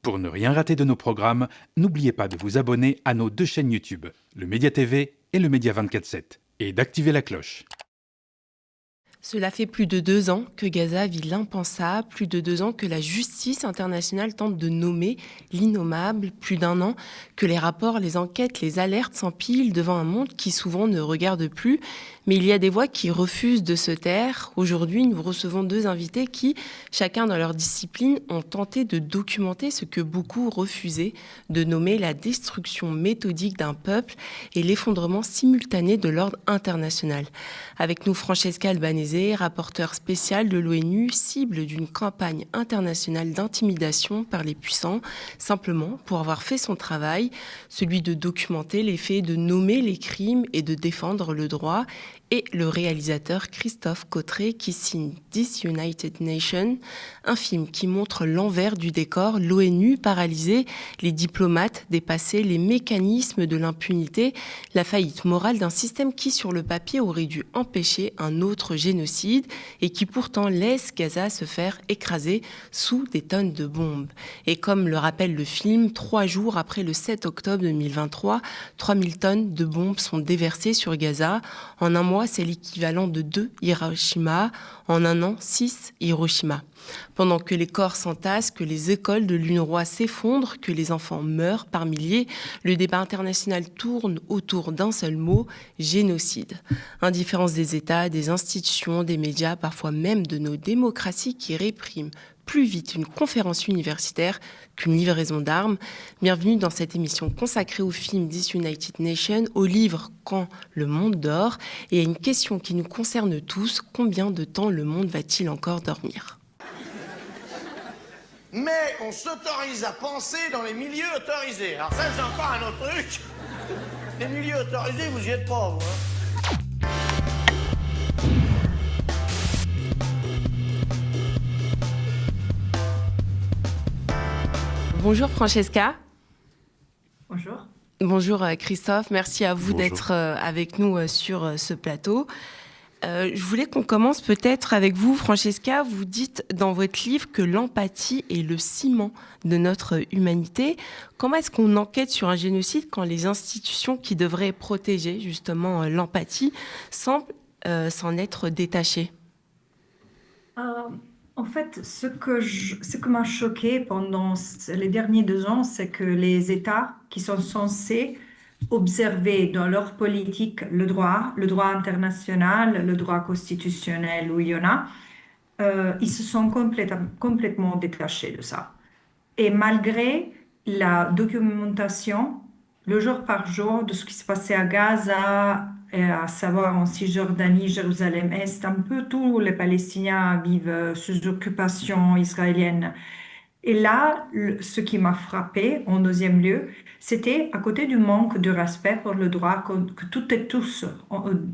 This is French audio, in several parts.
Pour ne rien rater de nos programmes, n'oubliez pas de vous abonner à nos 2 chaînes YouTube, le Média TV et le Média 24/7, et d'activer la cloche. Cela fait plus de 2 ans que Gaza vit l'impensable, plus de 2 ans que la justice internationale tente de nommer l'innommable, plus d'1 an que les rapports, les enquêtes, les alertes s'empilent devant un monde qui souvent ne regarde plus. Mais il y a des voix qui refusent de se taire. Aujourd'hui, nous recevons 2 invités qui, chacun dans leur discipline, ont tenté de documenter ce que beaucoup refusaient, de nommer la destruction méthodique d'un peuple et l'effondrement simultané de l'ordre international. Avec nous, Francesca Albanese, rapporteur spécial de l'ONU, cible d'une campagne internationale d'intimidation par les puissants, simplement pour avoir fait son travail, celui de documenter les faits, de nommer les crimes et de défendre le droit, et le réalisateur Christophe Cottré qui signe This United Nation, un film qui montre l'envers du décor, l'ONU paralysée, les diplomates dépassés, les mécanismes de l'impunité, la faillite morale d'un système qui, sur le papier, aurait dû empêcher un autre génocide et qui pourtant laisse Gaza se faire écraser sous des tonnes de bombes. Et comme le rappelle le film, 3 jours après le 7 octobre 2023, 3000 tonnes de bombes sont déversées sur Gaza. En un mois, c'est l'équivalent de 2 Hiroshima. En un an, 6 Hiroshima. Pendant que les corps s'entassent, que les écoles de l'UNRWA s'effondrent, que les enfants meurent par milliers, le débat international tourne autour d'un seul mot, génocide. Indifférence des États, des institutions, des médias, parfois même de nos démocraties qui répriment plus vite une conférence universitaire qu'une livraison d'armes. Bienvenue dans cette émission consacrée au film This United Nation, au livre Quand le monde dort, et à une question qui nous concerne tous, combien de temps le monde va-t-il encore dormir ? Mais on s'autorise à penser dans les milieux autorisés. Alors ça, c'est encore un autre truc. Les milieux autorisés, vous y êtes pas, vous, hein. Bonjour Francesca. Bonjour. Bonjour Christophe, merci à vous Bonjour. d'être avec nous sur ce plateau. Je voulais qu'on commence peut-être avec vous, Francesca. Vous dites dans votre livre que l'empathie est le ciment de notre humanité. Comment est-ce qu'on enquête sur un génocide quand les institutions qui devraient protéger justement l'empathie semblent s'en être détachées ? En fait, ce que m'a choqué pendant les derniers 2 ans, c'est que les États qui sont censés observer dans leur politique le droit international, le droit constitutionnel où il y en a, ils se sont complètement détachés de ça. Et malgré la documentation, le jour par jour, de ce qui se passait à Gaza, et à savoir en Cisjordanie, Jérusalem-Est, un peu tous les Palestiniens vivent sous occupation israélienne. Et là, ce qui m'a frappé en 2e lieu, c'était à côté du manque de respect pour le droit que toutes et tous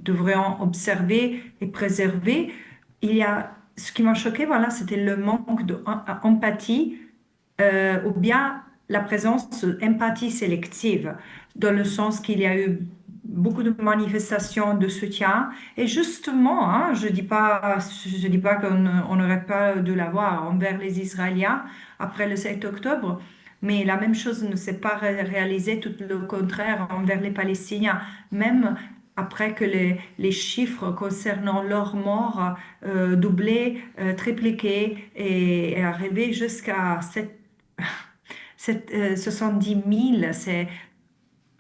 devraient observer et préserver, ce qui m'a choqué, voilà, c'était le manque d'empathie ou bien la présence d'empathie sélective, dans le sens qu'il y a eu beaucoup de manifestations de soutien. Et justement, hein, je dis pas qu'on n'aurait pas de l'avoir envers les Israéliens après le 7 octobre, mais la même chose ne s'est pas réalisée, tout le contraire, envers les Palestiniens. Même après que les chiffres concernant leurs morts doublés, tripliqués et arrivés jusqu'à 70 000,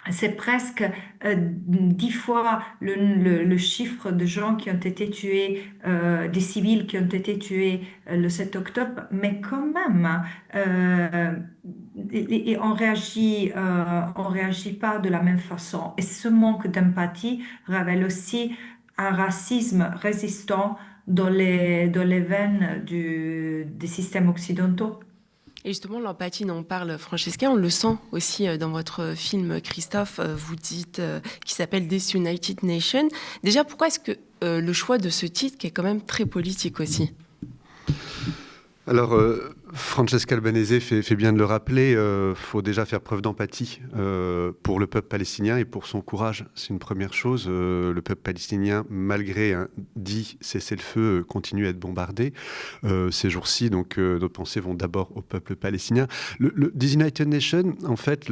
c'est presque 10 fois le chiffre de gens qui ont été tués, des civils qui ont été tués le 7 octobre, mais quand même, et on réagit pas de la même façon. Et ce manque d'empathie révèle aussi un racisme résistant dans les veines des systèmes occidentaux. Et justement, l'empathie dont on parle, Francesca, on le sent aussi dans votre film, Christophe, vous dites, qui s'appelle This United Nation. Déjà, pourquoi est-ce que le choix de ce titre, qui est quand même très politique aussi ? Alors, Francesca Albanese fait bien de le rappeler, faut déjà faire preuve d'empathie pour le peuple palestinien et pour son courage. C'est une première chose. Le peuple palestinien, malgré un dit cessez-le-feu, continue à être bombardé ces jours-ci. Donc, nos pensées vont d'abord au peuple palestinien. Des United Nations, en fait,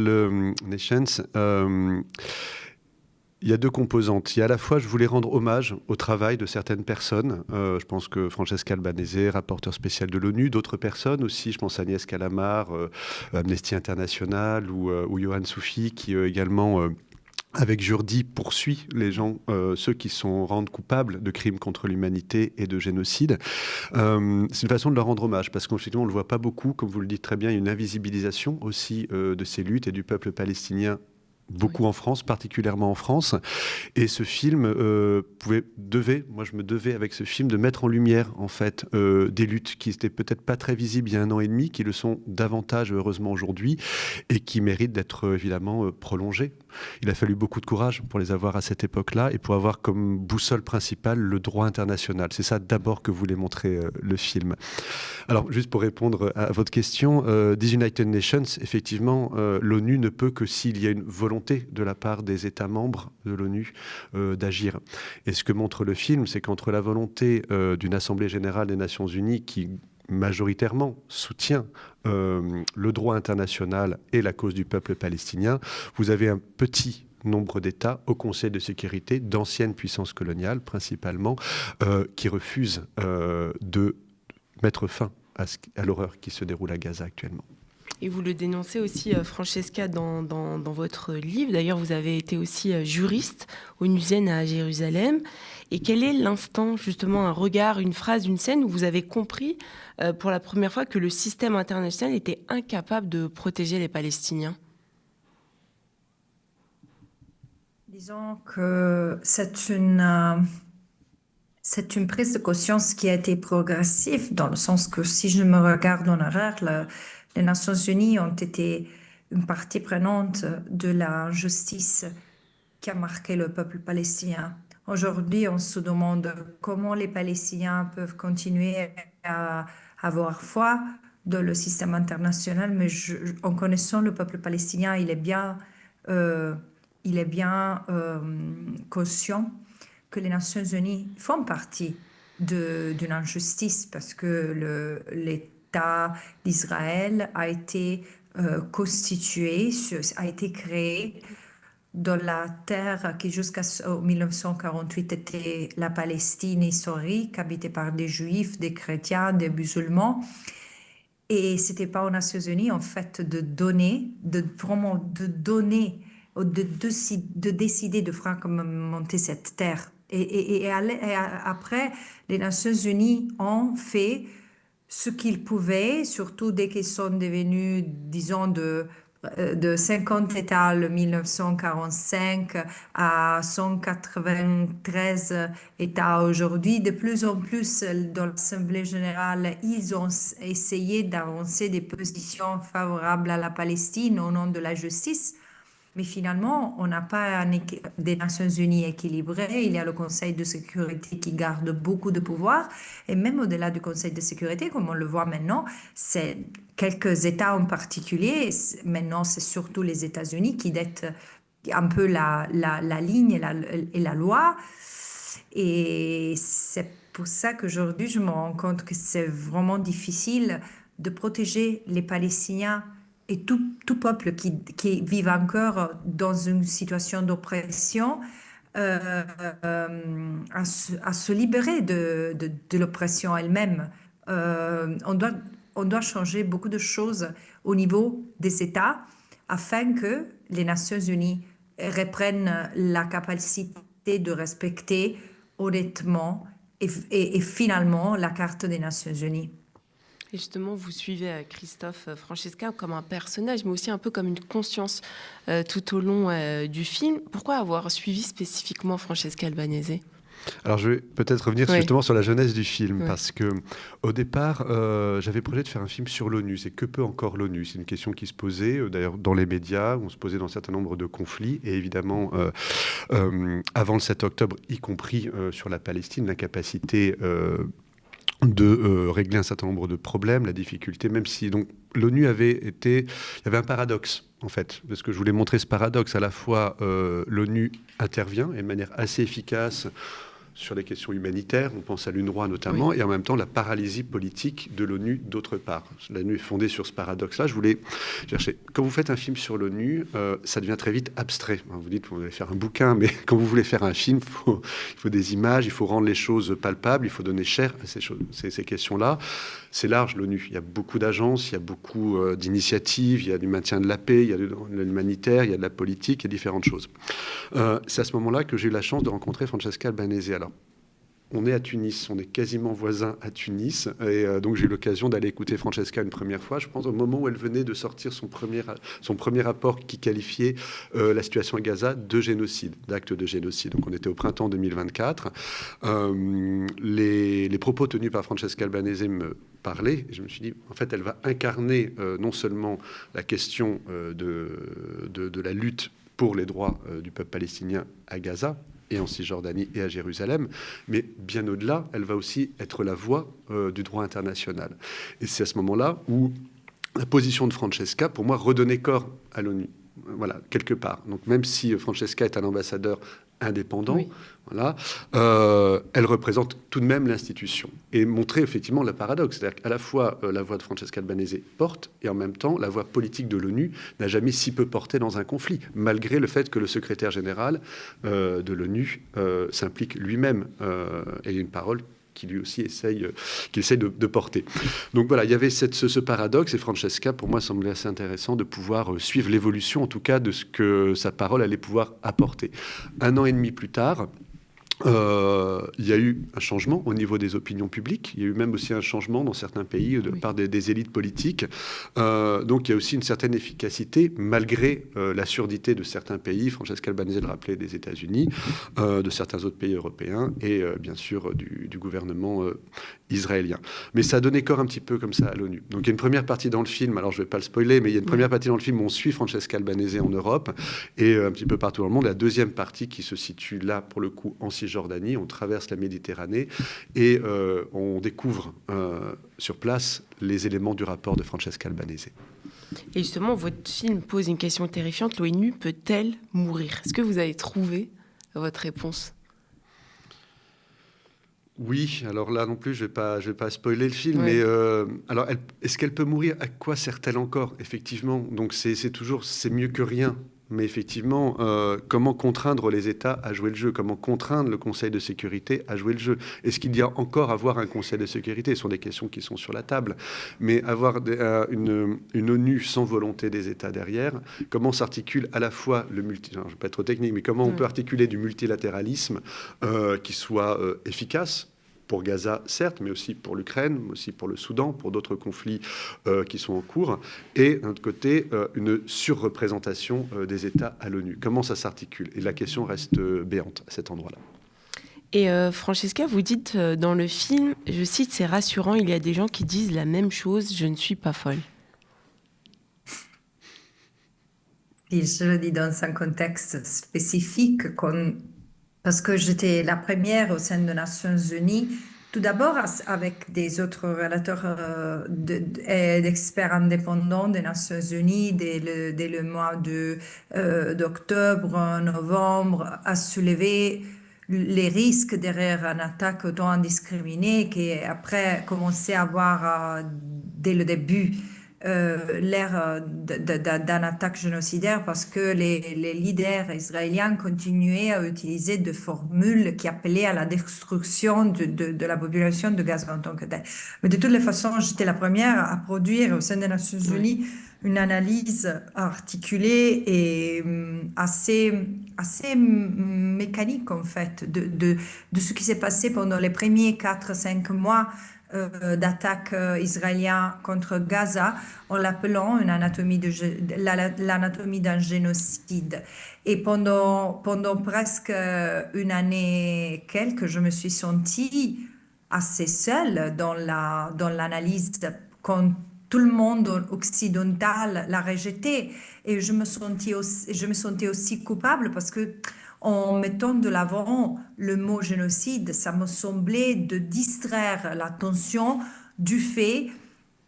il y a deux composantes. Il y a à la fois, je voulais rendre hommage au travail de certaines personnes. Je pense que Francesca Albanese, rapporteur spécial de l'ONU, d'autres personnes aussi. Je pense à Agnès Calamar, Amnesty International ou Johan Soufi, qui également, avec Jourdi, poursuit les gens, ceux qui sont rendus coupables de crimes contre l'humanité et de génocide. C'est une façon de leur rendre hommage, parce qu'effectivement, on ne le voit pas beaucoup. Comme vous le dites très bien, il y a une invisibilisation aussi de ces luttes et du peuple palestinien. Beaucoup en France, particulièrement en France. Et ce film moi je me devais avec ce film de mettre en lumière en fait des luttes qui n'étaient peut-être pas très visibles il y a 1 an et demi, qui le sont davantage heureusement aujourd'hui et qui méritent d'être évidemment prolongées. Il a fallu beaucoup de courage pour les avoir à cette époque-là et pour avoir comme boussole principale le droit international. C'est ça d'abord que voulait montrer le film. Alors juste pour répondre à votre question, des United Nations, effectivement, l'ONU ne peut que s'il y a une volonté de la part des États membres de l'ONU d'agir. Et ce que montre le film, c'est qu'entre la volonté d'une Assemblée générale des Nations unies qui majoritairement soutient le droit international et la cause du peuple palestinien, vous avez un petit nombre d'États au Conseil de sécurité, d'anciennes puissances coloniales principalement, qui refusent de mettre fin à l'horreur qui se déroule à Gaza actuellement. Et vous le dénoncez aussi, Francesca, dans votre livre. D'ailleurs, vous avez été aussi juriste onusienne à Jérusalem. Et quel est l'instant, justement, un regard, une phrase, une scène où vous avez compris pour la première fois que le système international était incapable de protéger les Palestiniens ? Disons que c'est une prise de conscience qui a été progressive, dans le sens que si je me regarde en arrière, les Nations Unies ont été une partie prenante de la justice qui a marqué le peuple palestinien. Aujourd'hui, on se demande comment les Palestiniens peuvent continuer à avoir foi dans le système international, mais en connaissant le peuple palestinien, il est bien conscient que les Nations Unies font partie d'une injustice, parce que l'État d'Israël a été constitué, a été créé dans la terre qui jusqu'à 1948 était la Palestine historique, habitée par des Juifs, des chrétiens, des musulmans. Et c'était pas aux Nations Unies, en fait, de décider de fragmenter cette terre. Et après, les Nations Unies ont fait ce qu'ils pouvaient, surtout dès qu'ils sont devenus, disons, de 50 États en 1945 à 193 États aujourd'hui. De plus en plus, dans l'Assemblée générale, ils ont essayé d'avancer des positions favorables à la Palestine au nom de la justice. Mais finalement, on n'a pas des Nations Unies équilibrées. Il y a le Conseil de sécurité qui garde beaucoup de pouvoir. Et même au-delà du Conseil de sécurité, comme on le voit maintenant, c'est quelques États en particulier. Maintenant, c'est surtout les États-Unis qui dictent un peu la ligne et la loi. Et c'est pour ça qu'aujourd'hui, je me rends compte que c'est vraiment difficile de protéger les Palestiniens et tout peuple qui vit encore dans une situation d'oppression, à se libérer de l'oppression elle-même. On doit changer beaucoup de choses au niveau des États afin que les Nations Unies reprennent la capacité de respecter honnêtement et finalement la Charte des Nations Unies. Et justement, vous suivez Christophe Francesca comme un personnage, mais aussi un peu comme une conscience tout au long du film. Pourquoi avoir suivi spécifiquement Francesca Albanese ? Alors je vais peut-être revenir justement sur la jeunesse du film, parce que au départ, j'avais projet de faire un film sur l'ONU. C'est que peut encore l'ONU ? C'est une question qui se posait, d'ailleurs dans les médias, où on se posait dans un certain nombre de conflits, et évidemment avant le 7 octobre, y compris sur la Palestine, l'incapacité de régler un certain nombre de problèmes, la difficulté, même si donc l'ONU il y avait un paradoxe en fait, parce que je voulais montrer ce paradoxe. À la fois, l'ONU intervient et de manière assez efficace sur les questions humanitaires, on pense à l'UNRWA notamment, oui. Et en même temps la paralysie politique de l'ONU d'autre part. L'ONU est fondée sur ce paradoxe-là. Je voulais chercher. Quand vous faites un film sur l'ONU, ça devient très vite abstrait. Vous dites, vous allez faire un bouquin, mais quand vous voulez faire un film, il faut des images, il faut rendre les choses palpables, il faut donner chair à ces questions-là. C'est large, l'ONU. Il y a beaucoup d'agences, il y a beaucoup d'initiatives, il y a du maintien de la paix, il y a de l'humanitaire, il y a de la politique, il y a différentes choses. C'est à ce moment-là que j'ai eu la chance de rencontrer Francesca Albanese. Alors, on est à Tunis, on est quasiment voisins à Tunis, et donc j'ai eu l'occasion d'aller écouter Francesca une première fois, je pense au moment où elle venait de sortir son premier rapport qui qualifiait la situation à Gaza de génocide, d'acte de génocide. Donc on était au printemps 2024. Les propos tenus par Francesca Albanese me parlaient, et je me suis dit, en fait, elle va incarner non seulement la question de la lutte pour les droits du peuple palestinien à Gaza, et en Cisjordanie et à Jérusalem, mais bien au-delà, elle va aussi être la voix du droit international. Et c'est à ce moment-là où la position de Francesca, pour moi, redonnait corps à l'ONU. Voilà, quelque part. Donc même si Francesca est un ambassadeur indépendant, oui. Voilà, elle représente tout de même l'institution. Et montrer effectivement le paradoxe. C'est-à-dire qu'à la fois, la voix de Francesca Albanese porte, et en même temps, la voix politique de l'ONU n'a jamais si peu porté dans un conflit, malgré le fait que le secrétaire général de l'ONU s'implique lui-même et une parole qui lui aussi essaye de porter. Donc voilà, il y avait ce paradoxe, et Francesca, pour moi, semblait assez intéressant de pouvoir suivre l'évolution, en tout cas, de ce que sa parole allait pouvoir apporter. 1 an et demi plus tard, il y a eu un changement au niveau des opinions publiques. Il y a eu même aussi un changement dans certains pays par des élites politiques. Donc il y a aussi une certaine efficacité, malgré la surdité de certains pays. Francesca Albanese le rappelait, des États-Unis, de certains autres pays européens et bien sûr du gouvernement israélien. Mais ça a donné corps un petit peu comme ça à l'ONU. Donc il y a une première partie dans le film, alors je ne vais pas le spoiler, mais il y a une première partie dans le film où on suit Francesca Albanese en Europe et un petit peu partout dans le monde. La deuxième partie qui se situe là, pour le coup, en Cisjordanie, on traverse la Méditerranée et on découvre sur place les éléments du rapport de Francesca Albanese. Et justement, votre film pose une question terrifiante. L'ONU peut-elle mourir? Est-ce que vous avez trouvé votre réponse? Oui, alors là non plus, je vais pas spoiler le film, mais alors, est-ce qu'elle peut mourir? À quoi sert-elle encore? Effectivement, donc c'est mieux que rien. Mais effectivement, comment contraindre les États à jouer le jeu? Comment contraindre le Conseil de sécurité à jouer le jeu? Est-ce qu'il y a encore à avoir un Conseil de sécurité? Ce sont des questions qui sont sur la table. Mais avoir une ONU sans volonté des États derrière, comment s'articule à la fois je ne vais pas être trop technique, mais comment on peut articuler du multilatéralisme qui soit efficace? Pour Gaza, certes, mais aussi pour l'Ukraine, mais aussi pour le Soudan, pour d'autres conflits qui sont en cours. Et d'un autre côté, une surreprésentation des États à l'ONU. Comment ça s'articule? Et la question reste béante à cet endroit-là. Et Francesca, vous dites dans le film, je cite, c'est rassurant, il y a des gens qui disent la même chose, je ne suis pas folle. Et je le dis dans un contexte spécifique, parce que j'étais la première au sein des Nations Unies, tout d'abord avec des autres relateurs d'experts indépendants des Nations Unies dès le mois d'octobre, novembre, à soulever les risques derrière une attaque autant indiscriminée qui après commençait à avoir dès le début l'ère d'une attaque génocidaire parce que les leaders israéliens continuaient à utiliser des formules qui appelaient à la destruction de la population de Gaza en tant que telle. Mais de toutes les façons, j'étais la première à produire au sein des Nations Unies une analyse articulée et assez mécanique en fait de ce qui s'est passé pendant les premiers 4-5 mois d'attaque israélienne contre Gaza en l'appelant l'anatomie d'un génocide. Et pendant presque une année je me suis sentie assez seule dans l'analyse quand tout le monde occidental l'a rejeté. Et je me sentais aussi coupable parce que en mettant de l'avant le mot génocide, ça me semblait de distraire l'attention du fait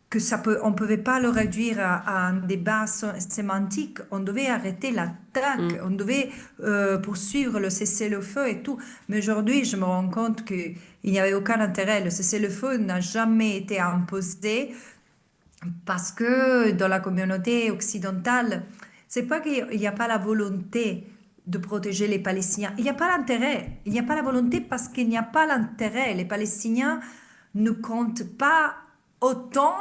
que on ne pouvait pas le réduire à un débat sémantique, on devait arrêter l'attaque, on devait poursuivre le cessez-le-feu et tout. Mais aujourd'hui, je me rends compte qu'il n'y avait aucun intérêt. Le cessez-le-feu n'a jamais été imposé parce que dans la communauté occidentale, c'est pas qu'il n'y a pas la volonté de protéger les Palestiniens. Il n'y a pas l'intérêt. Il n'y a pas la volonté parce qu'il n'y a pas l'intérêt. Les Palestiniens ne comptent pas autant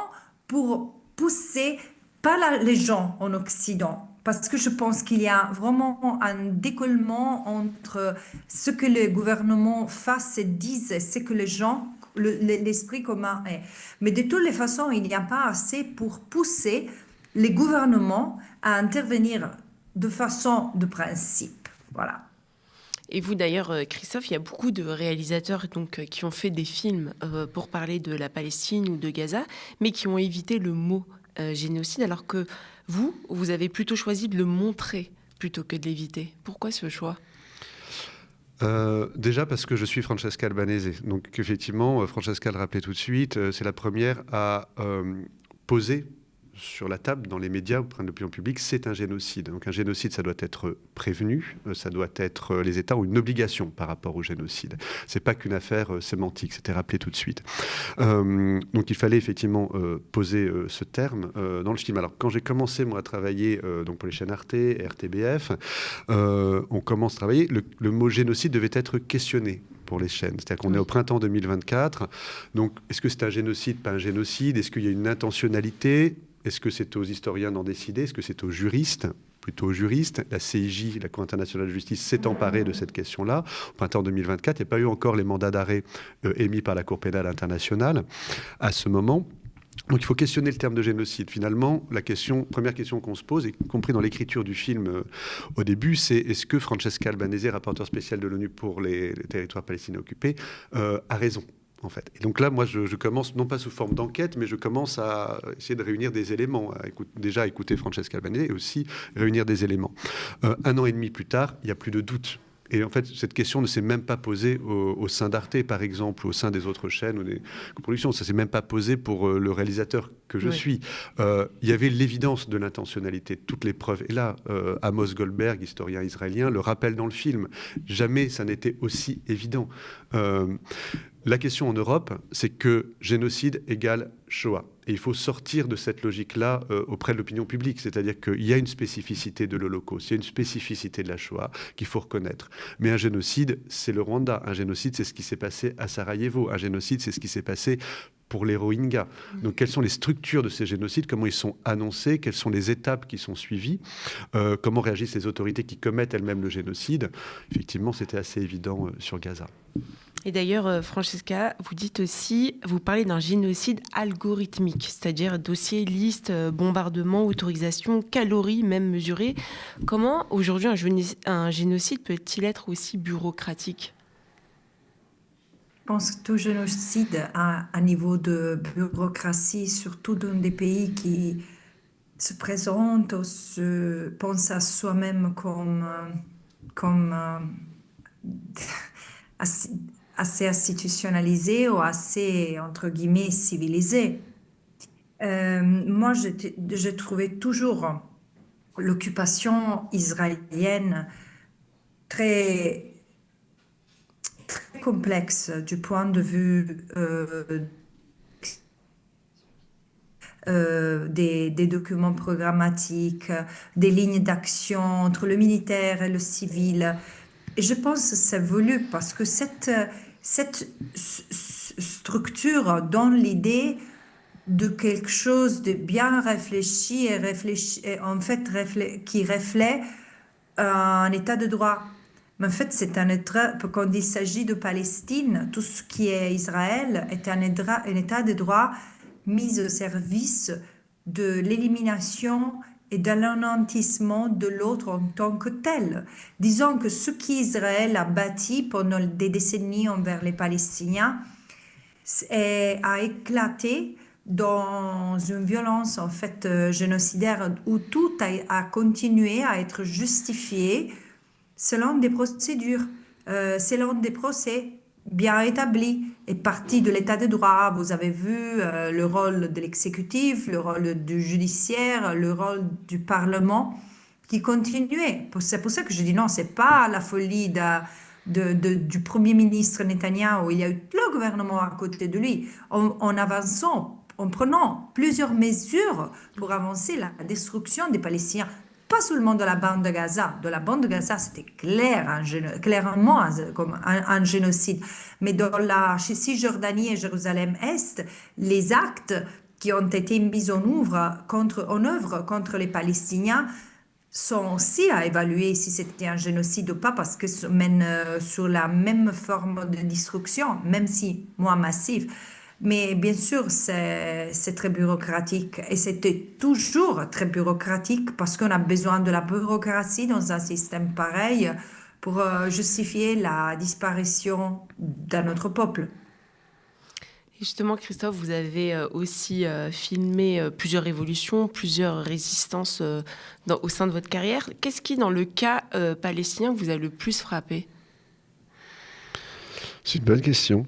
pour pousser pas les gens en Occident. Parce que je pense qu'il y a vraiment un décollement entre ce que le gouvernement fasse et dise et ce que les gens, l'esprit commun est. Mais de toutes les façons, il n'y a pas assez pour pousser les gouvernements à intervenir de façon de principe. Voilà. Et vous d'ailleurs, Christophe, il y a beaucoup de réalisateurs qui ont fait des films pour parler de la Palestine ou de Gaza, mais qui ont évité le mot génocide, alors que vous avez plutôt choisi de le montrer plutôt que de l'éviter. Pourquoi ce choix ? Déjà parce que je suis Francesca Albanese. Donc effectivement, Francesca le rappelait tout de suite, c'est la première à poser sur la table, dans les médias, auprès de l'opinion publique, c'est un génocide. Donc un génocide, ça doit être prévenu, ça doit être, les États ont une obligation par rapport au génocide. C'est pas qu'une affaire sémantique, c'était rappelé tout de suite. Donc il fallait effectivement poser ce terme dans le film. Alors quand j'ai commencé moi à travailler donc pour les chaînes Arte, RTBF, on commence à travailler, le mot génocide devait être questionné pour les chaînes. C'est-à-dire qu'on est au printemps 2024. Donc, est-ce que c'est un génocide, pas un génocide ? Est-ce qu'il y a une intentionnalité ? Est-ce que c'est aux historiens d'en décider ? Est-ce que c'est aux juristes ? Plutôt aux juristes. La CIJ, la Cour internationale de justice, s'est emparée de cette question-là. Au printemps 2024, il n'y a pas eu encore les mandats d'arrêt émis par la Cour pénale internationale à ce moment. Donc il faut questionner le terme de génocide. Finalement, première question qu'on se pose, y compris dans l'écriture du film au début, c'est est-ce que Francesca Albanese, rapporteur spécial de l'ONU pour les territoires palestiniens occupés, a raison en fait. Et donc là, moi, je commence, non pas sous forme d'enquête, mais je commence à essayer de réunir des éléments, déjà écouter Francesca Albanese et aussi réunir des éléments. 1 an et demi plus tard, il n'y a plus de doute. Et en fait, cette question ne s'est même pas posée au sein d'Arte, par exemple, au sein des autres chaînes ou des productions. Ça ne s'est même pas posé pour le réalisateur que je suis. Il y avait l'évidence de l'intentionnalité, toutes les preuves. Et là, Amos Goldberg, historien israélien, le rappelle dans le film. Jamais ça n'était aussi évident. La question en Europe, c'est que génocide égale Shoah. Et il faut sortir de cette logique-là auprès de l'opinion publique. C'est-à-dire qu'il y a une spécificité de l'Holocauste, il y a une spécificité de la Shoah qu'il faut reconnaître. Mais un génocide, c'est le Rwanda. Un génocide, c'est ce qui s'est passé à Sarajevo. Un génocide, c'est ce qui s'est passé pour les Rohingyas. Donc, quelles sont les structures de ces génocides ? Comment ils sont annoncés ? Quelles sont les étapes qui sont suivies ? Comment réagissent les autorités qui commettent elles-mêmes le génocide ? Effectivement, c'était assez évident sur Gaza. Et d'ailleurs, Francesca, vous parlez d'un génocide algorithmique, c'est-à-dire dossier, liste, bombardement, autorisation, calories même mesurées. Comment aujourd'hui un génocide peut-il être aussi bureaucratique ? Je pense que tout génocide a un niveau de bureaucratie, surtout dans des pays qui se présentent ou se pensent à soi-même comme assez institutionnalisé ou assez, entre guillemets, civilisé. Moi, j'ai trouvé toujours l'occupation israélienne très, très complexe du point de vue des documents programmatiques, des lignes d'action entre le militaire et le civil. Et je pense que c'est voulu parce que cette structure donne l'idée de quelque chose de bien réfléchi et en fait qui reflète un état de droit. Mais en fait, c'est un état, quand il s'agit de Palestine, tout ce qui est Israël est un état de droit mis au service de l'élimination et de l'anéantissement de l'autre en tant que tel. Disons que ce qu'Israël a bâti pendant des décennies envers les Palestiniens a éclaté dans une violence en fait génocidaire où tout a continué à être justifié selon des procédures, selon des procès bien établis et partie de l'état de droit. Vous avez vu le rôle de l'exécutif, le rôle du judiciaire, le rôle du Parlement qui continuait. C'est pour ça que je dis non, c'est pas la folie du Premier ministre Netanyahou. Il y a eu le gouvernement à côté de lui. En avançant, en prenant plusieurs mesures pour avancer la destruction des Palestiniens, pas seulement de la bande de Gaza. De la bande de Gaza, c'était clairement comme un génocide. Mais dans la Cisjordanie et Jérusalem-Est, les actes qui ont été mis en œuvre contre les Palestiniens sont aussi à évaluer si c'était un génocide ou pas, parce que ça mène sur la même forme de destruction, même si moins massive. Mais bien sûr, c'est très bureaucratique et c'était toujours très bureaucratique parce qu'on a besoin de la bureaucratie dans un système pareil pour justifier la disparition d'un autre peuple. Et justement, Christophe, vous avez aussi filmé plusieurs révolutions, plusieurs résistances au sein de votre carrière. Qu'est-ce qui, dans le cas palestinien, vous a le plus frappé ? C'est une bonne question.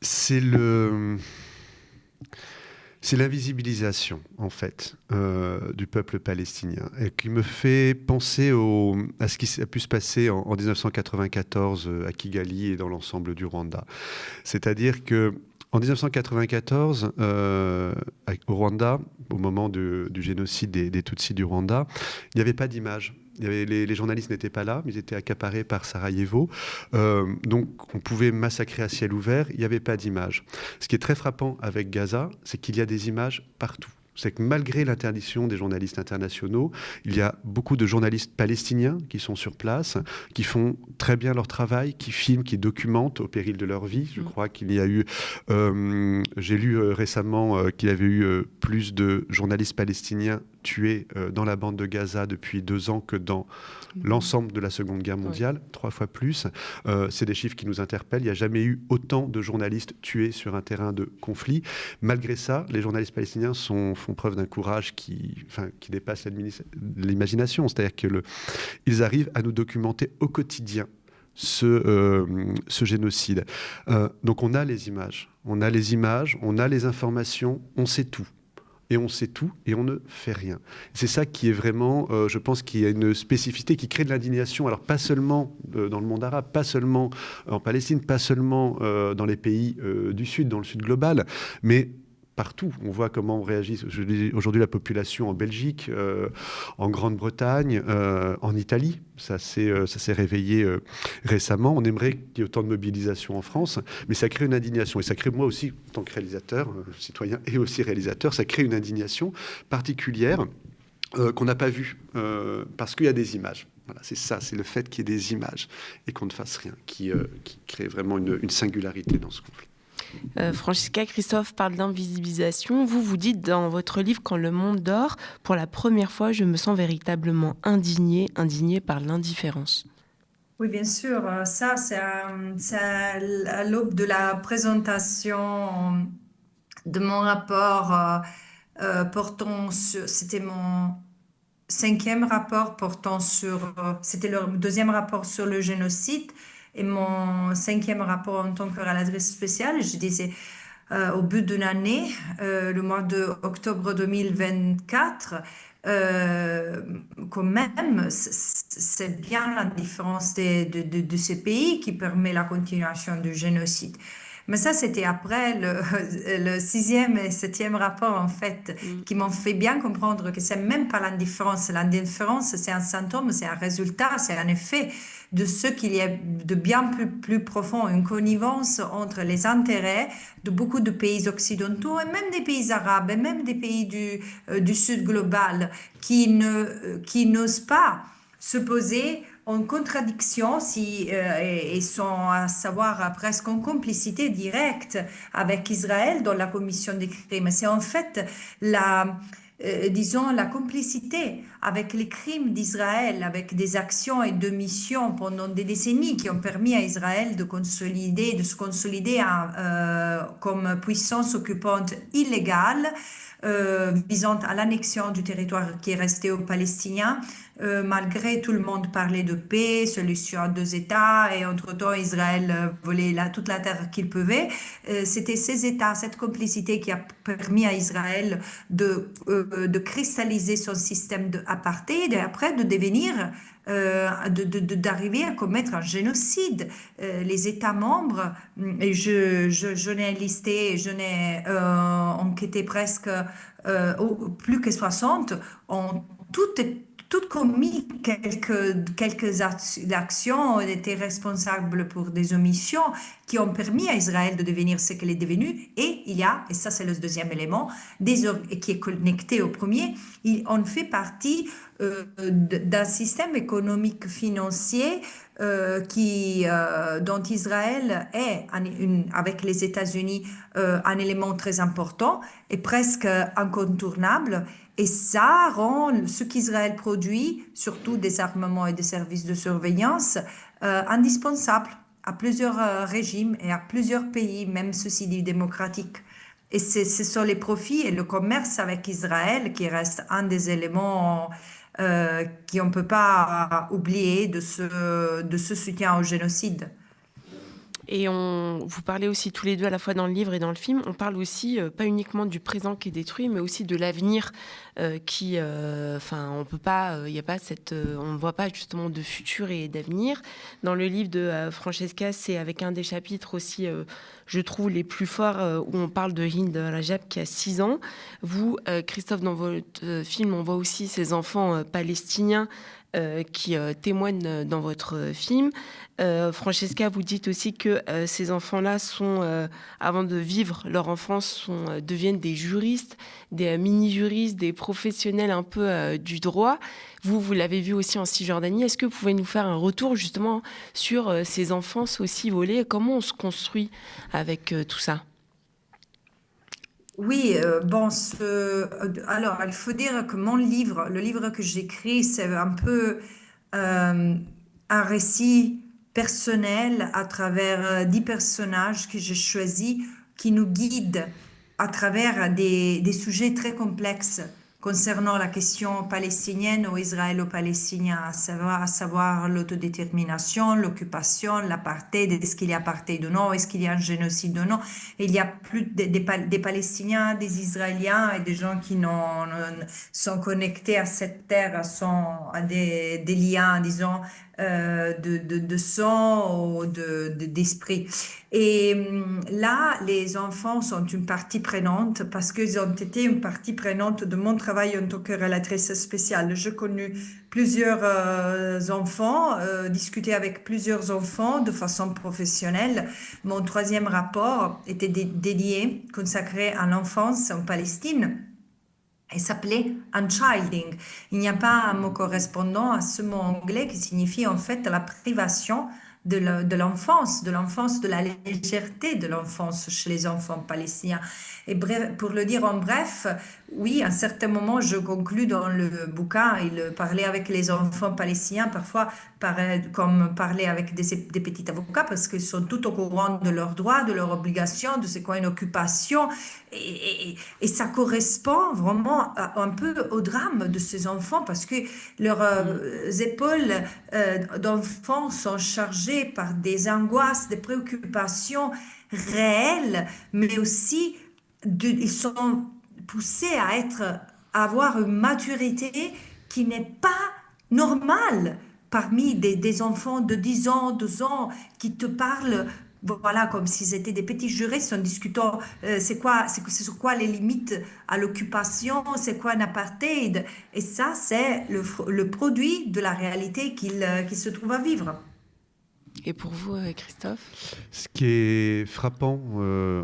C'est l'invisibilisation, en fait, du peuple palestinien, et qui me fait penser à ce qui a pu se passer en 1994 à Kigali et dans l'ensemble du Rwanda. C'est-à-dire que en 1994, au Rwanda, au moment du génocide des Tutsis du Rwanda, il n'y avait pas d'image. Les journalistes n'étaient pas là, mais ils étaient accaparés par Sarajevo. Donc, on pouvait massacrer à ciel ouvert, il n'y avait pas d'image. Ce qui est très frappant avec Gaza, c'est qu'il y a des images partout. C'est que malgré l'interdiction des journalistes internationaux, il y a beaucoup de journalistes palestiniens qui sont sur place, qui font très bien leur travail, qui filment, qui documentent au péril de leur vie. Je crois qu'il y a eu... j'ai lu récemment qu'il y avait eu plus de journalistes palestiniens tués dans la bande de Gaza depuis 2 ans que dans l'ensemble de la Seconde Guerre mondiale, 3 fois plus. C'est des chiffres qui nous interpellent. Il n'y a jamais eu autant de journalistes tués sur un terrain de conflit. Malgré ça, les journalistes palestiniens font preuve d'un courage qui dépasse l'imagination. C'est-à-dire qu'ils arrivent à nous documenter au quotidien ce génocide. Donc on a les images, on a les informations, on sait tout. Et on sait tout et on ne fait rien. C'est ça qui est vraiment, je pense, qu'il y a une spécificité qui crée de l'indignation. Alors pas seulement dans le monde arabe, pas seulement en Palestine, pas seulement dans les pays du Sud, dans le Sud global, mais partout. On voit comment réagit aujourd'hui la population en Belgique, en Grande-Bretagne, en Italie. Ça s'est réveillé récemment. On aimerait qu'il y ait autant de mobilisation en France, mais ça crée une indignation. Et ça crée, moi aussi, en tant que réalisateur, citoyen et aussi réalisateur, ça crée une indignation particulière qu'on n'a pas vue, parce qu'il y a des images. Voilà, c'est ça, c'est le fait qu'il y ait des images et qu'on ne fasse rien qui crée vraiment une singularité dans ce conflit. Francesca, Christophe parle d'invisibilisation. Vous dites dans votre livre « Quand le monde dort », pour la première fois, je me sens véritablement indignée par l'indifférence. Oui, bien sûr. Ça, c'est à l'aube de la présentation de mon rapport portant sur... C'était mon 5e rapport portant sur... C'était le 2e rapport sur le génocide. Et mon 5e rapport en tant que réalisatrice spéciale, je disais au bout d'une année, le mois d'octobre 2024, quand même, c'est bien la différence de ces pays qui permet la continuation du génocide. Mais ça, c'était après le 6e et 7e rapport, en fait, qui m'ont fait bien comprendre que c'est même pas l'indifférence. L'indifférence, c'est un symptôme, c'est un résultat, c'est un effet de ce qu'il y a de bien plus profond, une connivence entre les intérêts de beaucoup de pays occidentaux et même des pays arabes et même des pays du Sud global qui n'osent pas se poser en contradiction et sont à savoir presque en complicité directe avec Israël dans la commission des crimes. C'est en fait la complicité avec les crimes d'Israël, avec des actions et de missions pendant des décennies qui ont permis à Israël de se consolider comme puissance occupante illégale, visant à l'annexion du territoire qui est resté aux Palestiniens, malgré tout le monde parlait de paix, solution à deux États, et entre-temps Israël volait toute la terre qu'il pouvait. C'était ces États, cette complicité qui a permis à Israël de cristalliser son système d'apartheid et après de devenir d'arriver à commettre un génocide. Les États membres, et je n'ai listé, je n'ai enquêté presque plus que 60, ont toutes commis quelques actions, ont été responsables pour des omissions qui ont permis à Israël de devenir ce qu'elle est devenue. Et il y a, et ça c'est le deuxième élément, qui est connecté au premier, on fait partie d'un système économique financier dont Israël est, avec les États-Unis, un élément très important et presque incontournable. Et ça rend ce qu'Israël produit, surtout des armements et des services de surveillance, indispensable à plusieurs régimes et à plusieurs pays, même ceux-ci dits démocratiques. Et ce sont les profits et le commerce avec Israël qui reste un des éléments qu'on ne peut pas oublier de ce soutien au génocide. Et vous parlez aussi tous les deux à la fois dans le livre et dans le film, on parle aussi pas uniquement du présent qui est détruit, mais aussi de l'avenir on peut pas, il y a pas on ne voit pas justement de futur et d'avenir. Dans le livre de Francesca, c'est avec un des chapitres aussi, je trouve, les plus forts, où on parle de Hind Rajab qui a 6 ans. Vous, Christophe, dans votre film, on voit aussi ces enfants palestiniens qui témoignent dans votre film. Francesca, vous dites aussi que ces enfants-là sont, avant de vivre leur enfance, deviennent des juristes, des mini-juristes, des professionnels un peu du droit. Vous l'avez vu aussi en Cisjordanie. Est-ce que vous pouvez nous faire un retour justement sur ces enfances aussi volées? Comment on se construit avec tout ça? Oui, alors il faut dire que le livre que j'écris, c'est un peu un récit personnel à travers 10 personnages que j'ai choisis qui nous guident à travers des sujets très complexes concernant la question palestinienne ou israélo-palestinien, à savoir l'autodétermination, l'occupation, l'apartheid, est-ce qu'il y a apartheid ou non, est-ce qu'il y a un génocide ou non. Il y a plus des Palestiniens, des Israéliens et des gens qui sont connectés à cette terre, à des liens, disons, de sang ou d'esprit. Et là, les enfants sont une partie prenante parce qu'ils ont été une partie prenante de mon travail en tant que relatrice spéciale. J'ai connu plusieurs enfants, discuté avec plusieurs enfants de façon professionnelle. Mon 3e rapport était dédié, consacré à l'enfance en Palestine. Et s'appelait unchilding. Il n'y a pas un mot correspondant à ce mot anglais qui signifie en fait la privation de l'enfance, de la légèreté de l'enfance chez les enfants palestiniens. Et bref, pour le dire en bref, oui, à un certain moment, je conclus dans le bouquin, il parlait avec les enfants palestiniens, parfois comme parler avec des petits avocats, parce qu'ils sont tout au courant de leurs droits, de leurs obligations, de c'est quoi une occupation. Et ça correspond vraiment un peu au drame de ces enfants, parce que leurs épaules d'enfants sont chargées par des angoisses, des préoccupations réelles, mais aussi ils sont poussés à avoir une maturité qui n'est pas normale parmi des enfants de 10 ans, 12 ans qui te parlent, voilà, comme s'ils étaient des petits juristes en discutant c'est quoi les limites à l'occupation, c'est quoi un apartheid. Et ça, c'est le produit de la réalité qu'ils se trouvent à vivre. Et pour vous, Christophe? Ce qui est frappant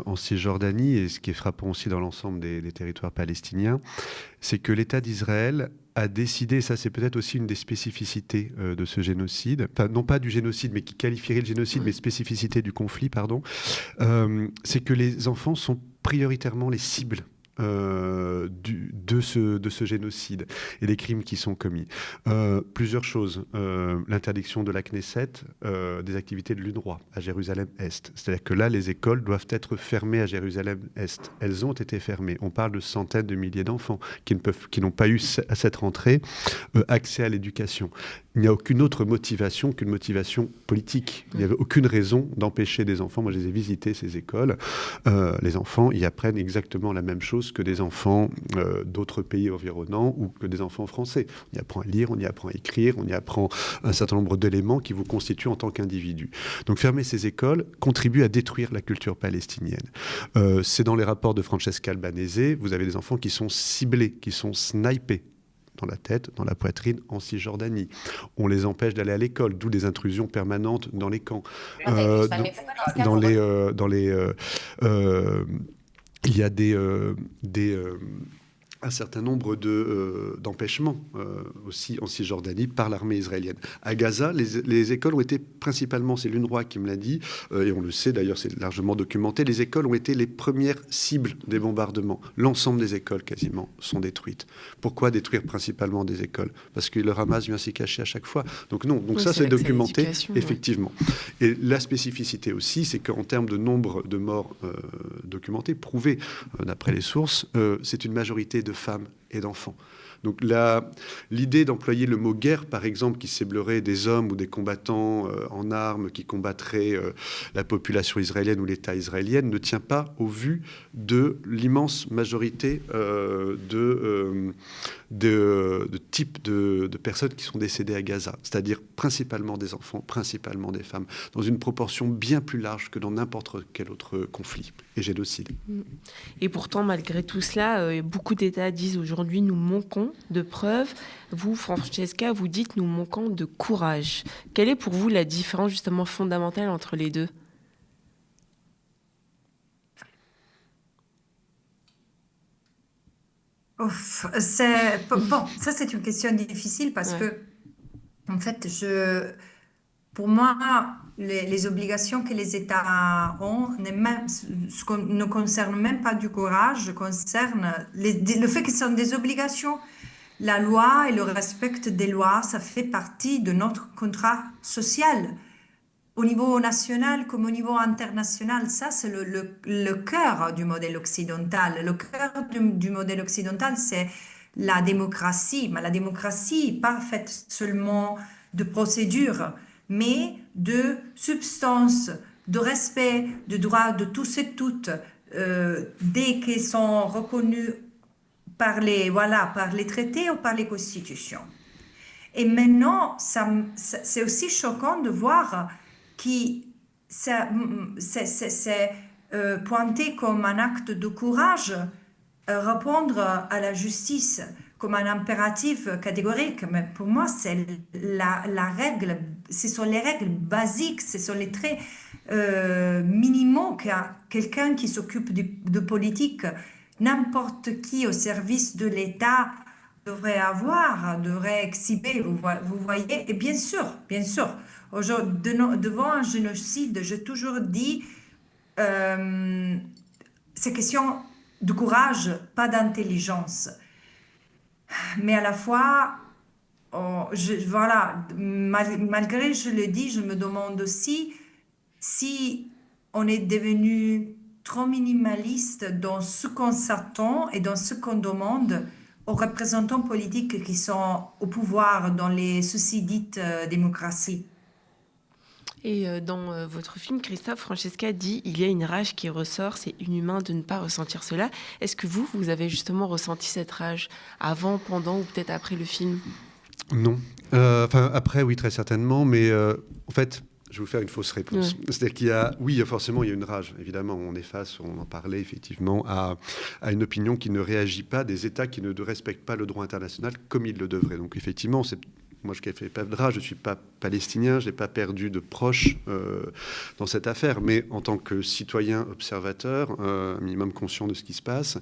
en Cisjordanie et ce qui est frappant aussi dans l'ensemble des territoires palestiniens, c'est que l'État d'Israël a décidé, ça c'est peut-être aussi une des spécificités de ce génocide, enfin non pas du génocide, mais qui qualifierait le génocide, mais spécificité du conflit, pardon, c'est que les enfants sont prioritairement les cibles de ce génocide et des crimes qui sont commis. Plusieurs choses. L'interdiction de la Knesset des activités de l'UNRWA à Jérusalem-Est. C'est-à-dire que là, les écoles doivent être fermées à Jérusalem-Est. Elles ont été fermées. On parle de centaines de milliers d'enfants qui n'ont pas eu à cette rentrée accès à l'éducation. Il n'y a aucune autre motivation qu'une motivation politique. Il n'y avait aucune raison d'empêcher des enfants. Moi, je les ai visités, ces écoles. Les enfants y apprennent exactement la même chose que des enfants d'autres pays environnants ou que des enfants français. On y apprend à lire, on y apprend à écrire, on y apprend un certain nombre d'éléments qui vous constituent en tant qu'individu. Donc fermer ces écoles contribue à détruire la culture palestinienne. C'est dans les rapports de Francesca Albanese, vous avez des enfants qui sont ciblés, qui sont snipés dans la tête, dans la poitrine, en Cisjordanie. On les empêche d'aller à l'école, d'où des intrusions permanentes dans les camps. Il y a un certain nombre d'empêchements aussi en Cisjordanie par l'armée israélienne. À Gaza, les écoles ont été principalement, c'est l'UNRWA qui me l'a dit, et on le sait d'ailleurs, c'est largement documenté, les écoles ont été les premières cibles des bombardements. L'ensemble des écoles quasiment sont détruites. Pourquoi détruire principalement des écoles? Parce que le Hamas vient s'y cacher à chaque fois. Donc non, donc oui, ça c'est documenté, effectivement. Ouais. Et la spécificité aussi, c'est qu'en termes de nombre de morts documentés, prouvés d'après les sources, c'est une majorité de femmes et d'enfants. Donc l'idée d'employer le mot guerre, par exemple, qui ciblerait des hommes ou des combattants en armes qui combattraient la population israélienne ou l'État israélien, ne tient pas au vu de l'immense majorité de types de personnes qui sont décédées à Gaza, c'est-à-dire principalement des enfants, principalement des femmes, dans une proportion bien plus large que dans n'importe quel autre conflit et génocide. Et pourtant, malgré tout cela, beaucoup d'États disent aujourd'hui nous manquons de preuves. Vous, Francesca, vous dites nous manquons de courage. Quelle est pour vous la différence justement fondamentale entre les deux ? Ça c'est une question difficile parce que, en fait, pour moi, les obligations que les États ont ne concernent même pas du courage, concernent le fait que ce sont des obligations. La loi et le respect des lois, ça fait partie de notre contrat social. Au niveau national comme au niveau international, ça c'est le cœur du modèle occidental. Le cœur du modèle occidental, c'est la démocratie. Mais la démocratie n'est pas faite seulement de procédures, mais de substance, de respect, de droits de tous et toutes, dès qu'ils sont reconnus par les traités ou par les constitutions. Et maintenant, c'est aussi choquant de voir qui c'est pointé comme un acte de courage, répondre à la justice comme un impératif catégorique. Mais pour moi, c'est la règle, ce sont les règles basiques, ce sont les traits minimaux qu'un quelqu'un qui s'occupe de politique, n'importe qui au service de l'État devrait exhiber, vous voyez. Et bien sûr, devant un génocide, j'ai toujours dit, c'est question de courage, pas d'intelligence. Mais à la fois, malgré, je le dis, je me demande aussi si on est devenu trop minimaliste dans ce qu'on s'attend et dans ce qu'on demande aux représentants politiques qui sont au pouvoir dans les soucis dites démocratie. Et dans votre film, Christophe, Francesca dit « Il y a une rage qui ressort, c'est inhumain de ne pas ressentir cela ». Est-ce que vous avez justement ressenti cette rage avant, pendant ou peut-être après le film ? Non. Après, oui, très certainement. Mais en fait, je vais vous faire une fausse réponse. C'est-à-dire qu'il y a, forcément, il y a une rage. Évidemment, on est face, on en parlait effectivement, à une opinion qui ne réagit pas, des États qui ne respectent pas le droit international comme ils le devraient. Donc effectivement, moi, je ne fais pas de rage, je ne suis pas palestinien, je n'ai pas perdu de proches dans cette affaire. Mais en tant que citoyen observateur, un minimum conscient de ce qui se passe,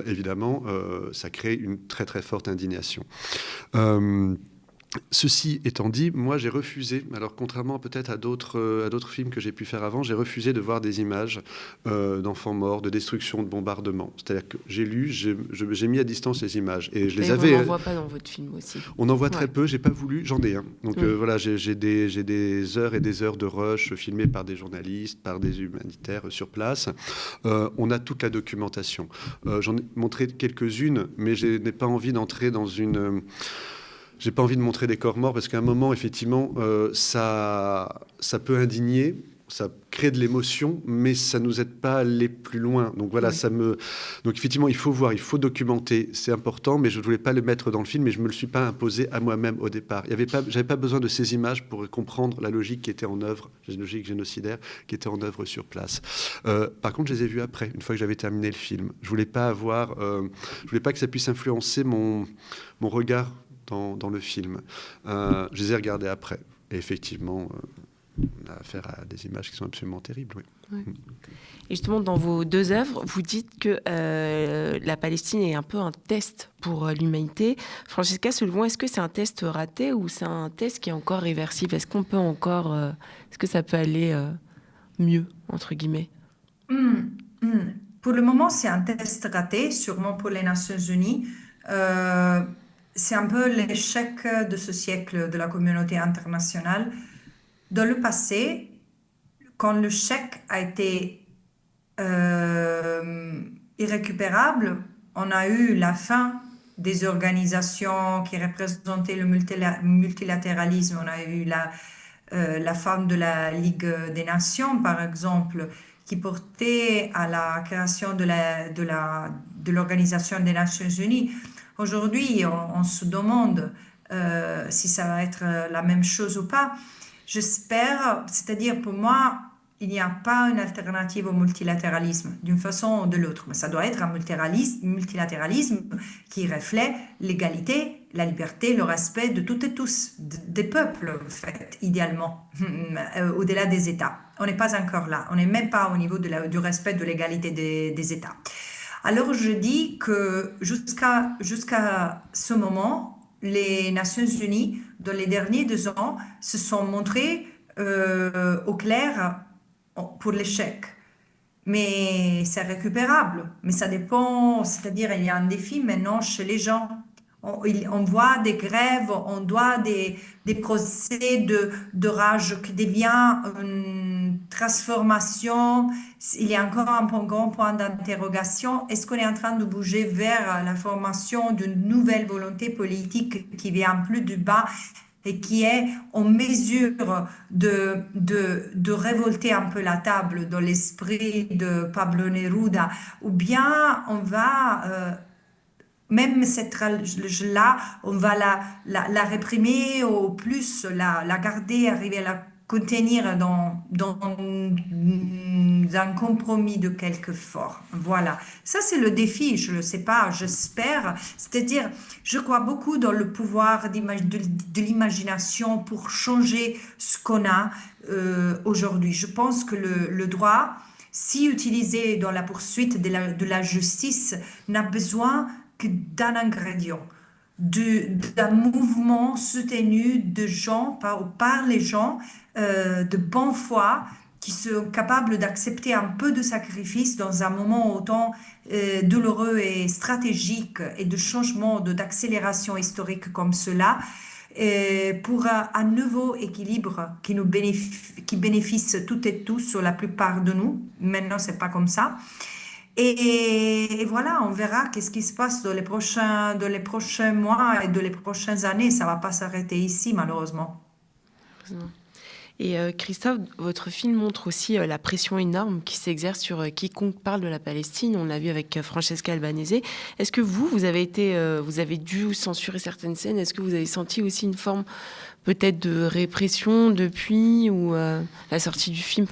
évidemment, ça crée une très très forte indignation. Ceci étant dit, moi j'ai refusé, alors contrairement peut-être à d'autres films que j'ai pu faire avant, j'ai refusé de voir des images d'enfants morts, de destruction, de bombardements. C'est-à-dire que j'ai lu, j'ai mis à distance les images. Et je les avais. On n'en voit pas dans votre film aussi. On en voit très peu, j'ai pas voulu, j'en ai un. Donc voilà, j'ai des heures et des heures de rush filmées par des journalistes, par des humanitaires sur place. On a toute la documentation. J'en ai montré quelques-unes, mais je n'ai pas envie d'entrer dans une... J'ai pas envie de montrer des corps morts parce qu'à un moment, effectivement, ça peut indigner, ça crée de l'émotion, mais ça nous aide pas à aller plus loin. Donc voilà, donc effectivement, il faut voir, il faut documenter, c'est important, mais je ne voulais pas le mettre dans le film, et je me le suis pas imposé à moi-même au départ. J'avais pas besoin de ces images pour comprendre la logique qui était en œuvre, la logique génocidaire qui était en œuvre sur place. Par contre, je les ai vus après, une fois que j'avais terminé le film. Je voulais pas que ça puisse influencer mon regard dans le film. Je les ai regardés après. Et effectivement, on a affaire à des images qui sont absolument terribles. Oui. Ouais. Et justement, dans vos deux œuvres, vous dites que la Palestine est un peu un test pour l'humanité. Francesca, selon vous, est-ce que c'est un test raté ou c'est un test qui est encore réversible ? Est-ce qu'on peut encore... est-ce que ça peut aller mieux, entre guillemets ? Pour le moment, c'est un test raté, sûrement pour les Nations Unies. C'est un peu l'échec de ce siècle de la communauté internationale. Dans le passé, quand le chèque a été irrécupérable, on a eu la fin des organisations qui représentaient le multilatéralisme. On a eu la fin de la Ligue des Nations, par exemple, qui portait à la création de l'Organisation des Nations Unies. Aujourd'hui, on se demande si ça va être la même chose ou pas. J'espère, c'est-à-dire pour moi, il n'y a pas une alternative au multilatéralisme d'une façon ou de l'autre, mais ça doit être un multilatéralisme qui reflète l'égalité, la liberté, le respect de toutes et tous, des peuples, en fait, idéalement, au-delà des États. On n'est pas encore là, on n'est même pas au niveau du respect de l'égalité des États. Alors je dis que jusqu'à ce moment, les Nations Unies, dans les derniers 2 ans, se sont montrées au clair pour l'échec. Mais c'est récupérable. Mais ça dépend, c'est-à-dire il y a un défi maintenant chez les gens. On voit des grèves, on voit des procès de rage qui devient une transformation. Il y a encore un grand point d'interrogation. Est-ce qu'on est en train de bouger vers la formation d'une nouvelle volonté politique qui vient plus du bas et qui est en mesure de révolter un peu la table dans l'esprit de Pablo Neruda, ou bien on va... même cette rage-là, on va la réprimer, ou plus la garder, arriver à la contenir dans un compromis de quelque forme. Voilà. Ça, c'est le défi, je ne sais pas, j'espère. C'est-à-dire, je crois beaucoup dans le pouvoir de l'imagination pour changer ce qu'on a aujourd'hui. Je pense que le droit, si utilisé dans la poursuite de la justice, n'a besoin que d'un ingrédient, d'un mouvement soutenu de gens, par les gens de bonne foi, qui sont capables d'accepter un peu de sacrifice dans un moment autant douloureux et stratégique et de changement, d'accélération historique comme cela, pour un nouveau équilibre qui bénéficie toutes et tous sur la plupart de nous. Maintenant, c'est pas comme ça. Et voilà, on verra qu'est-ce qui se passe dans les prochains mois et dans les prochaines années. Ça ne va pas s'arrêter ici, malheureusement. Et Christophe, votre film montre aussi la pression énorme qui s'exerce sur quiconque parle de la Palestine. On l'a vu avec Francesca Albanese. Est-ce que vous avez dû censurer certaines scènes ? Est-ce que vous avez senti aussi une forme peut-être de répression depuis ou la sortie du film ?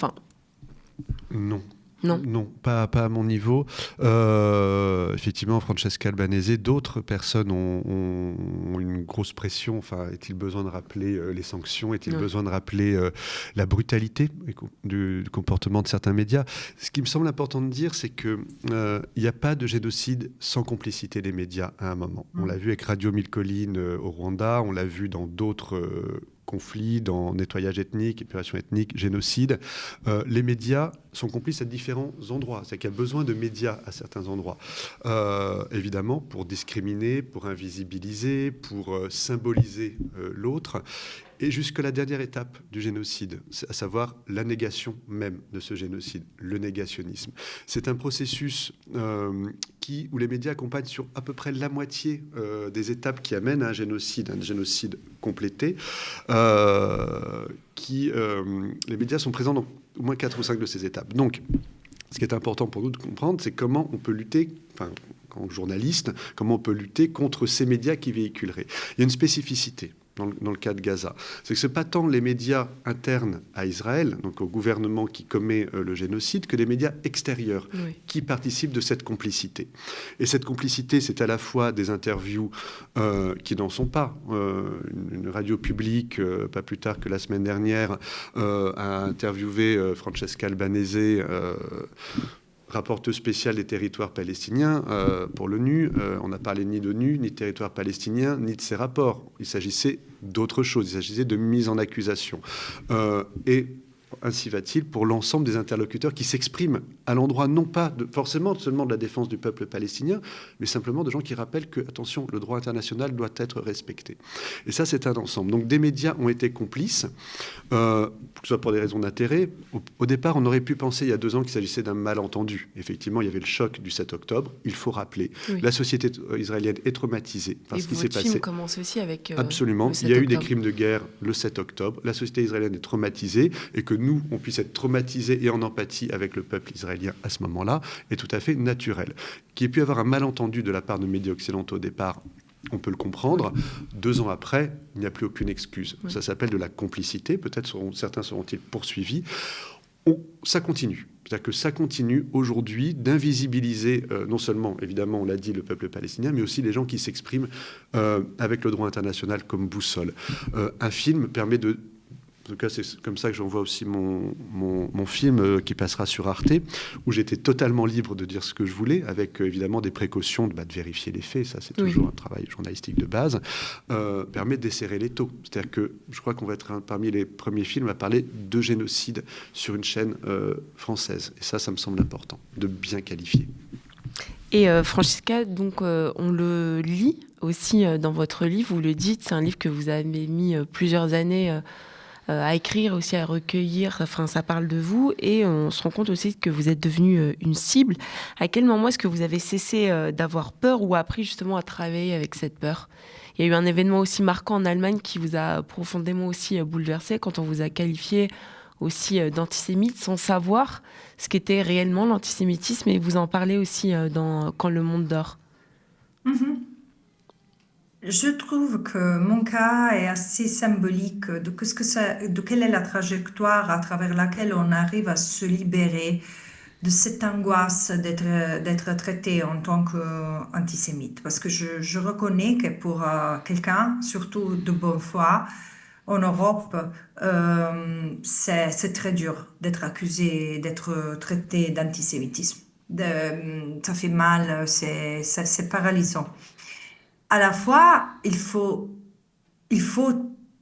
Non. Non. Pas à mon niveau. Effectivement, Francesca Albanese, d'autres personnes ont une grosse pression. Enfin, est-il besoin de rappeler les sanctions? Est-il besoin de rappeler la brutalité du comportement de certains médias? Ce qui me semble important de dire, c'est qu'il n'y a pas de génocide sans complicité des médias à un moment. On l'a vu avec Radio 1000 Collines au Rwanda, on l'a vu dans d'autres conflits, dans nettoyage ethnique, épuration ethnique, génocide. Les médias sont complices à différents endroits. C'est qu'il y a besoin de médias à certains endroits. Évidemment, pour discriminer, pour invisibiliser, pour symboliser l'autre. Et jusqu'à la dernière étape du génocide, à savoir la négation même de ce génocide, le négationnisme. C'est un processus où les médias accompagnent sur à peu près la moitié des étapes qui amènent à un génocide complété. Les médias sont présents dans au moins 4 ou 5 de ces étapes. Donc, ce qui est important pour nous de comprendre, c'est comment on peut lutter, en tant que journaliste, comment on peut lutter contre ces médias qui véhiculeraient. Il y a une spécificité dans le cas de Gaza. C'est que ce n'est pas tant les médias internes à Israël, donc au gouvernement qui commet le génocide, que les médias extérieurs qui participent de cette complicité. Et cette complicité, c'est à la fois des interviews qui n'en sont pas. Une radio publique, pas plus tard que la semaine dernière, a interviewé Francesca Albanese, rapporteuse spéciale des territoires palestiniens pour l'ONU. On n'a parlé ni d'ONU, ni de territoire palestinien, ni de ces rapports. Il s'agissait d'autre chose. Il s'agissait de mise en accusation. Et ainsi va-t-il pour l'ensemble des interlocuteurs qui s'expriment à l'endroit non pas forcément seulement de la défense du peuple palestinien, mais simplement de gens qui rappellent que, attention, le droit international doit être respecté. Et ça, c'est un ensemble. Donc des médias ont été complices, que ce soit pour des raisons d'intérêt. Au départ, on aurait pu penser il y a 2 ans qu'il s'agissait d'un malentendu. Effectivement, il y avait le choc du 7 octobre. Il faut rappeler. La société israélienne est traumatisée par ce qui s'est passé. Et votre film commence aussi avec Absolument. Il y a eu des crimes de guerre le 7 octobre. La société israélienne est traumatisée et que nous, on puisse être traumatisés et en empathie avec le peuple israélien à ce moment-là, est tout à fait naturel. Qu'il y ait pu avoir un malentendu de la part de médias occidentaux au départ, on peut le comprendre. 2 ans après, il n'y a plus aucune excuse. Ça s'appelle de la complicité. Peut-être certains seront-ils poursuivis. Ça continue. C'est-à-dire que ça continue aujourd'hui d'invisibiliser non seulement, évidemment, on l'a dit, le peuple palestinien, mais aussi les gens qui s'expriment avec le droit international comme boussole. Un film permet de... En tout cas, c'est comme ça que j'envoie aussi mon film qui passera sur Arte, où j'étais totalement libre de dire ce que je voulais, avec évidemment des précautions de vérifier les faits. Ça, c'est toujours un travail journalistique de base. Permet de desserrer les taux. C'est-à-dire que je crois qu'on va être parmi les premiers films à parler de génocide sur une chaîne française. Et ça me semble important de bien qualifier. Et Francesca, donc on le lit aussi dans votre livre. Vous le dites, c'est un livre que vous avez mis plusieurs années à écrire, aussi à recueillir, enfin ça parle de vous, et on se rend compte aussi que vous êtes devenu une cible. À quel moment est-ce que vous avez cessé d'avoir peur ou appris justement à travailler avec cette peur? Il y a eu un événement aussi marquant en Allemagne qui vous a profondément aussi bouleversé quand on vous a qualifié aussi d'antisémite sans savoir ce qu'était réellement l'antisémitisme, et vous en parlez aussi dans Quand le monde dort. Je trouve que mon cas est assez symbolique de quelle est la trajectoire à travers laquelle on arrive à se libérer de cette angoisse d'être traité en tant qu'antisémite. Parce que je reconnais que pour quelqu'un, surtout de bonne foi, en Europe, c'est très dur d'être accusé, d'être traité d'antisémitisme. Ça fait mal, c'est paralysant. À la fois, il faut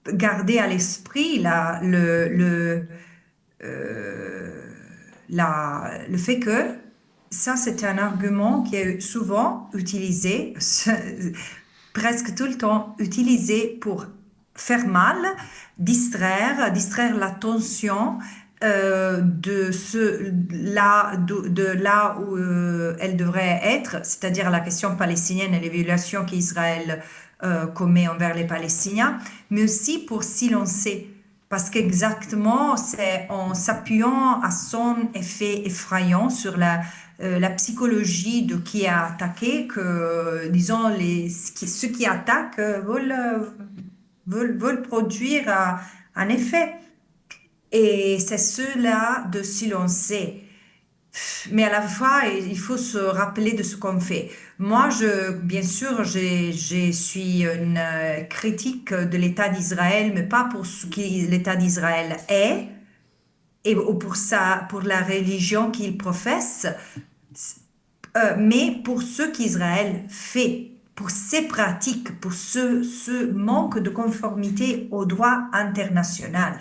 garder à l'esprit le fait que ça, c'est un argument qui est souvent utilisé, presque tout le temps utilisé pour faire mal, distraire l'attention de là où elle devrait être, c'est-à-dire la question palestinienne et les violations qu'Israël commet envers les Palestiniens, mais aussi pour silencer. Parce qu'exactement, c'est en s'appuyant à son effet effrayant sur la psychologie de qui a attaqué que, disons, ceux qui attaquent veulent produire un effet. Et c'est cela de silencer. Mais à la fois, il faut se rappeler de ce qu'on fait. Moi, bien sûr, je suis une critique de l'État d'Israël, mais pas pour ce que l'État d'Israël est, ou pour la religion qu'il professe, mais pour ce qu'Israël fait, pour ses pratiques, pour ce manque de conformité au droit international.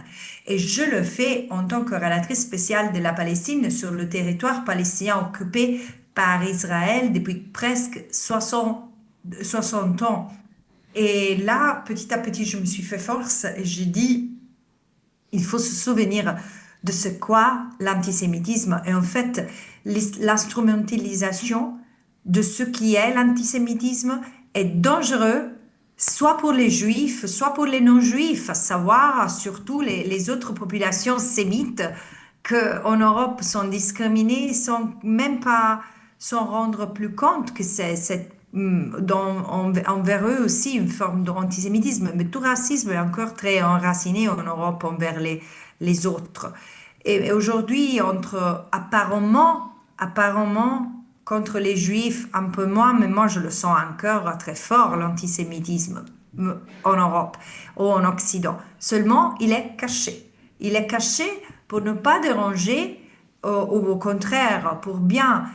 Et je le fais en tant que relatrice spéciale de la Palestine sur le territoire palestinien occupé par Israël depuis presque 60 ans. Et là, petit à petit, je me suis fait force et j'ai dit, il faut se souvenir de ce qu'est l'antisémitisme et en fait l'instrumentalisation de ce qui est l'antisémitisme est dangereux soit pour les juifs, soit pour les non-juifs, à savoir surtout les autres populations sémites qu'en Europe sont discriminées sans même pas s'en rendre plus compte que c'est envers eux aussi une forme d'antisémitisme. Mais tout racisme est encore très enraciné en Europe envers les autres. Et aujourd'hui, apparemment, contre les Juifs, un peu moins, mais moi je le sens encore très fort, l'antisémitisme en Europe ou en Occident. Seulement, il est caché. Il est caché pour ne pas déranger, ou au contraire, pour bien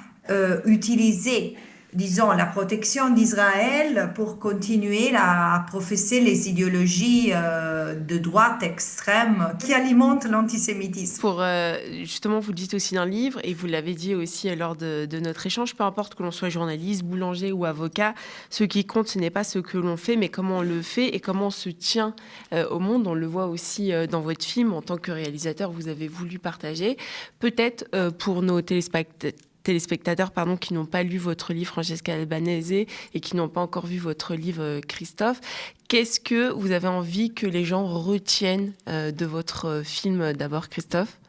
utiliser, disons, la protection d'Israël pour continuer à professer les idéologies de droite extrême qui alimentent l'antisémitisme. Justement, vous le dites aussi dans le livre, et vous l'avez dit aussi lors de notre échange, peu importe que l'on soit journaliste, boulanger ou avocat, ce qui compte, ce n'est pas ce que l'on fait, mais comment on le fait et comment on se tient au monde. On le voit aussi dans votre film, en tant que réalisateur, vous avez voulu partager. Peut-être pour nos téléspectateurs qui n'ont pas lu votre livre, Francesca Albanese, et qui n'ont pas encore vu votre livre, Christophe, qu'est-ce que vous avez envie que les gens retiennent de votre film d'abord, Christophe ?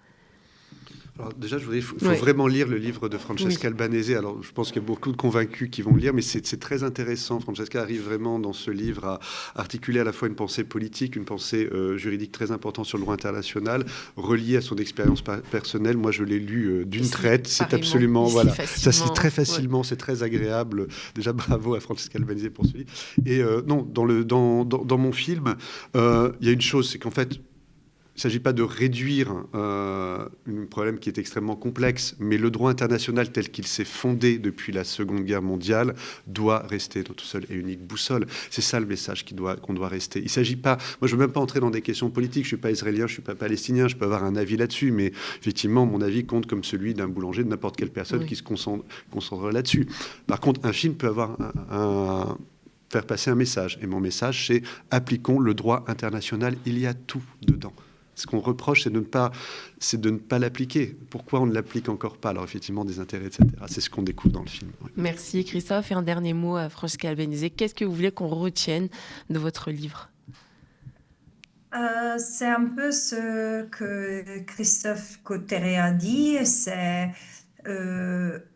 Alors déjà, il faut vraiment lire le livre de Francesca Albanese. Alors, je pense qu'il y a beaucoup de convaincus qui vont le lire, mais c'est très intéressant. Francesca arrive vraiment dans ce livre à articuler à la fois une pensée politique, une pensée juridique très importante sur le droit international, reliée à son expérience personnelle. Moi, je l'ai lu d'une traite. C'est absolument... Voilà, ça se lit très facilement, c'est très agréable. Déjà, bravo à Francesca Albanese pour ce livre. Et non, dans mon film, il y a une chose, c'est qu'en fait, il ne s'agit pas de réduire un problème qui est extrêmement complexe, mais le droit international tel qu'il s'est fondé depuis la Seconde Guerre mondiale doit rester notre seule et unique boussole. C'est ça le message qu'on doit rester. Il ne s'agit pas... Moi, je ne veux même pas entrer dans des questions politiques. Je ne suis pas israélien, je ne suis pas palestinien, je peux avoir un avis là-dessus, mais effectivement, mon avis compte comme celui d'un boulanger, de n'importe quelle personne qui se concentre là-dessus. Par contre, un film peut avoir faire passer un message. Et mon message, c'est appliquons le droit international. Il y a tout dedans. Ce qu'on reproche, c'est de ne pas l'appliquer. Pourquoi on ne l'applique encore pas ? Alors effectivement, des intérêts, etc. C'est ce qu'on découvre dans le film. Oui. Merci Christophe. Et un dernier mot à Francesca Albanese. Qu'est-ce que vous voulez qu'on retienne de votre livre ? C'est un peu ce que Christophe Cotterêt a dit, c'est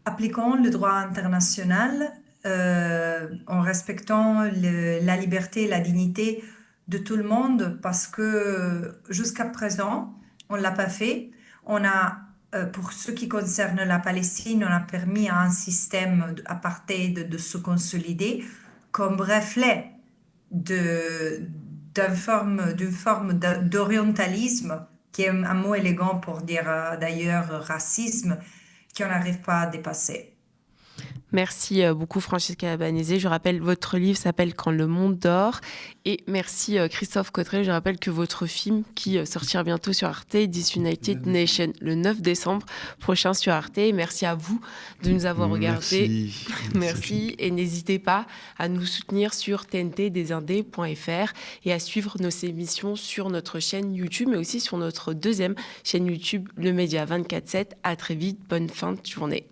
appliquons le droit international en respectant la liberté et la dignité de tout le monde, parce que jusqu'à présent, on ne l'a pas fait. On a, pour ce qui concerne la Palestine, on a permis à un système apartheid de se consolider comme reflet d'une forme d'orientalisme, qui est un mot élégant pour dire d'ailleurs racisme, qu'on n'arrive pas à dépasser. Merci beaucoup Francesca Albanese. Je rappelle, votre livre s'appelle Quand le monde dort. Et merci Christophe Cotterêt. Je rappelle que votre film, qui sortira bientôt sur Arte, Disunited Nation, le 9 décembre prochain sur Arte. Merci à vous de nous avoir regardés. Merci. Et n'hésitez pas à nous soutenir sur tntdesindés.fr et à suivre nos émissions sur notre chaîne YouTube, mais aussi sur notre deuxième chaîne YouTube, Le Média 24/7. À très vite. Bonne fin de journée.